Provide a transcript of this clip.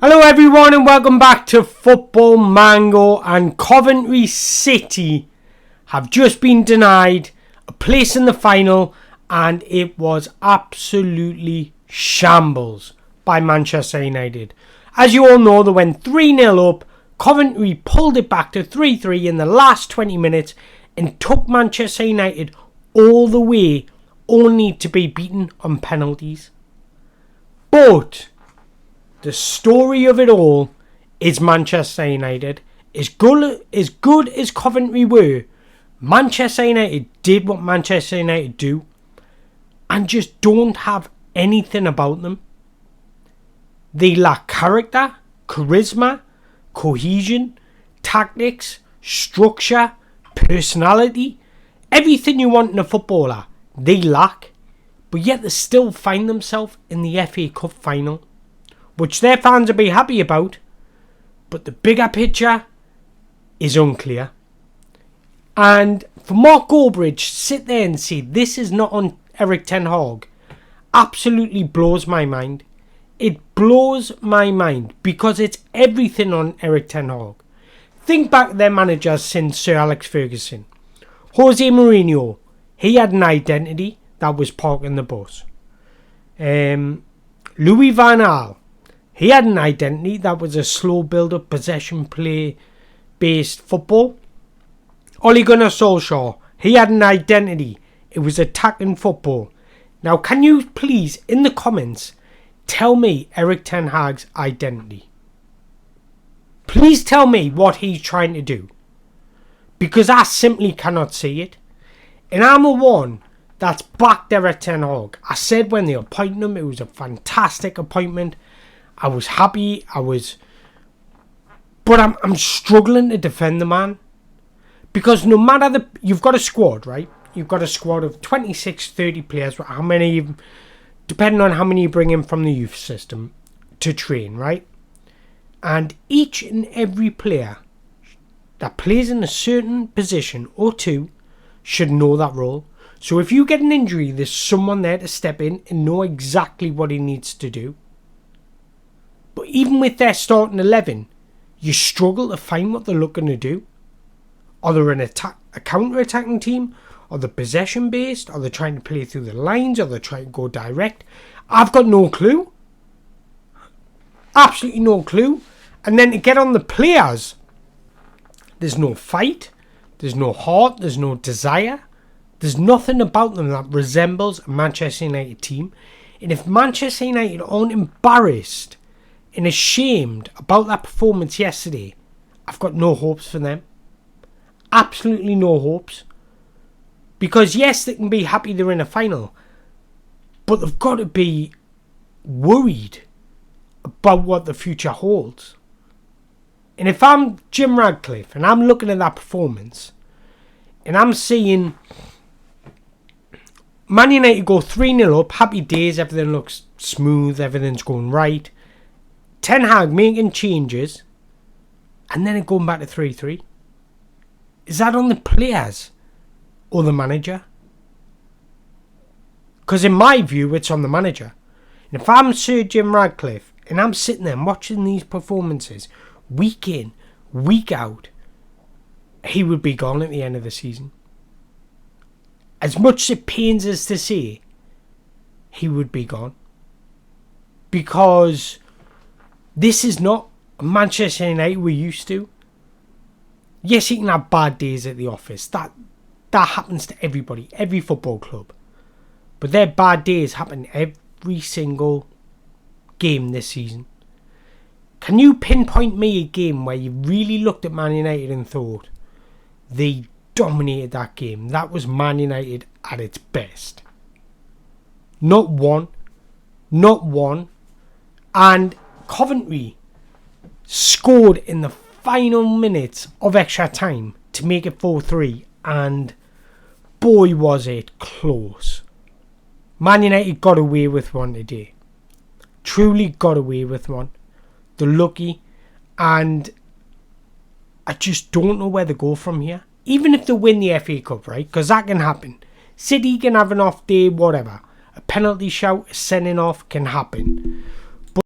Hello everyone and welcome back to Football Mango. And Coventry City have just been denied a place in the final, and it was absolutely shambles by Manchester United. As you all know, they went 3-0 up. Coventry pulled it back to 3-3 in the last 20 minutes and took Manchester United all the way, only to be beaten on penalties. But the story of it all is Manchester United. As good as Coventry were, Manchester United did what Manchester United do and just don't have anything about them. They lack character, charisma, cohesion, tactics, structure, personality. Everything you want in a footballer, they lack. But yet they still find themselves in the FA Cup final, which their fans will be happy about, but the bigger picture is unclear. And for Mark Goldbridge to sit there and say this is not on Erik ten Hag absolutely blows my mind. It blows my mind because it's everything on Erik ten Hag. Think back to their managers since Sir Alex Ferguson. Jose Mourinho, he had an identity that was parking the bus. Louis van Gaal, he had an identity that was a slow build-up, possession play-based football. Ole Gunnar Solskjaer, he had an identity. It was attacking football. Now, can you please, in the comments, tell me Erik ten Hag's identity? Please tell me what he's trying to do, because I simply cannot see it. And I'm the one that's backed Erik ten Hag. I said when they appointed him, it was a fantastic appointment. I was happy, but I'm struggling to defend the man. Because no matter you've got a squad, right? You've got a squad of 26, 30 players, how many, depending on how many you bring in from the youth system to train, right? And each and every player that plays in a certain position or two should know that role. So if you get an injury, there's someone there to step in and know exactly what he needs to do. But even with their starting 11, you struggle to find what they're looking to do. Are they a counter-attacking team? Are they possession-based? Are they trying to play through the lines? Are they trying to go direct? I've got no clue. Absolutely no clue. And then to get on the players, there's no fight. There's no heart. There's no desire. There's nothing about them that resembles a Manchester United team. And if Manchester United aren't embarrassed and ashamed about that performance yesterday, I've got no hopes for them. Absolutely no hopes. Because yes, they can be happy they're in a final, but they've got to be worried about what the future holds. And if I'm Jim Radcliffe and I'm looking at that performance and I'm seeing Man United go 3-0 up, happy days, everything looks smooth, everything's going right, Ten Hag making changes, and then it going back to 3-3. Is that on the players or the manager? Because in my view, it's on the manager. And if I'm Sir Jim Radcliffe and I'm sitting there and watching these performances week in, week out, he would be gone at the end of the season. As much as it pains us to say, he would be gone. Because this is not Manchester United we're used to. Yes, he can have bad days at the office. That happens to everybody, every football club. But their bad days happen every single game this season. Can you pinpoint me a game where you really looked at Man United and thought they dominated that game? That was Man United at its best. Not one. Not one. And Coventry scored in the final minutes of extra time to make it 4-3, and boy was it close. Man United got away with one today. Truly got away with one. They're lucky, and I just don't know where to go from here. Even if they win the FA Cup, right? Because that can happen. City can have an off day, whatever. A penalty shout, a sending off can happen.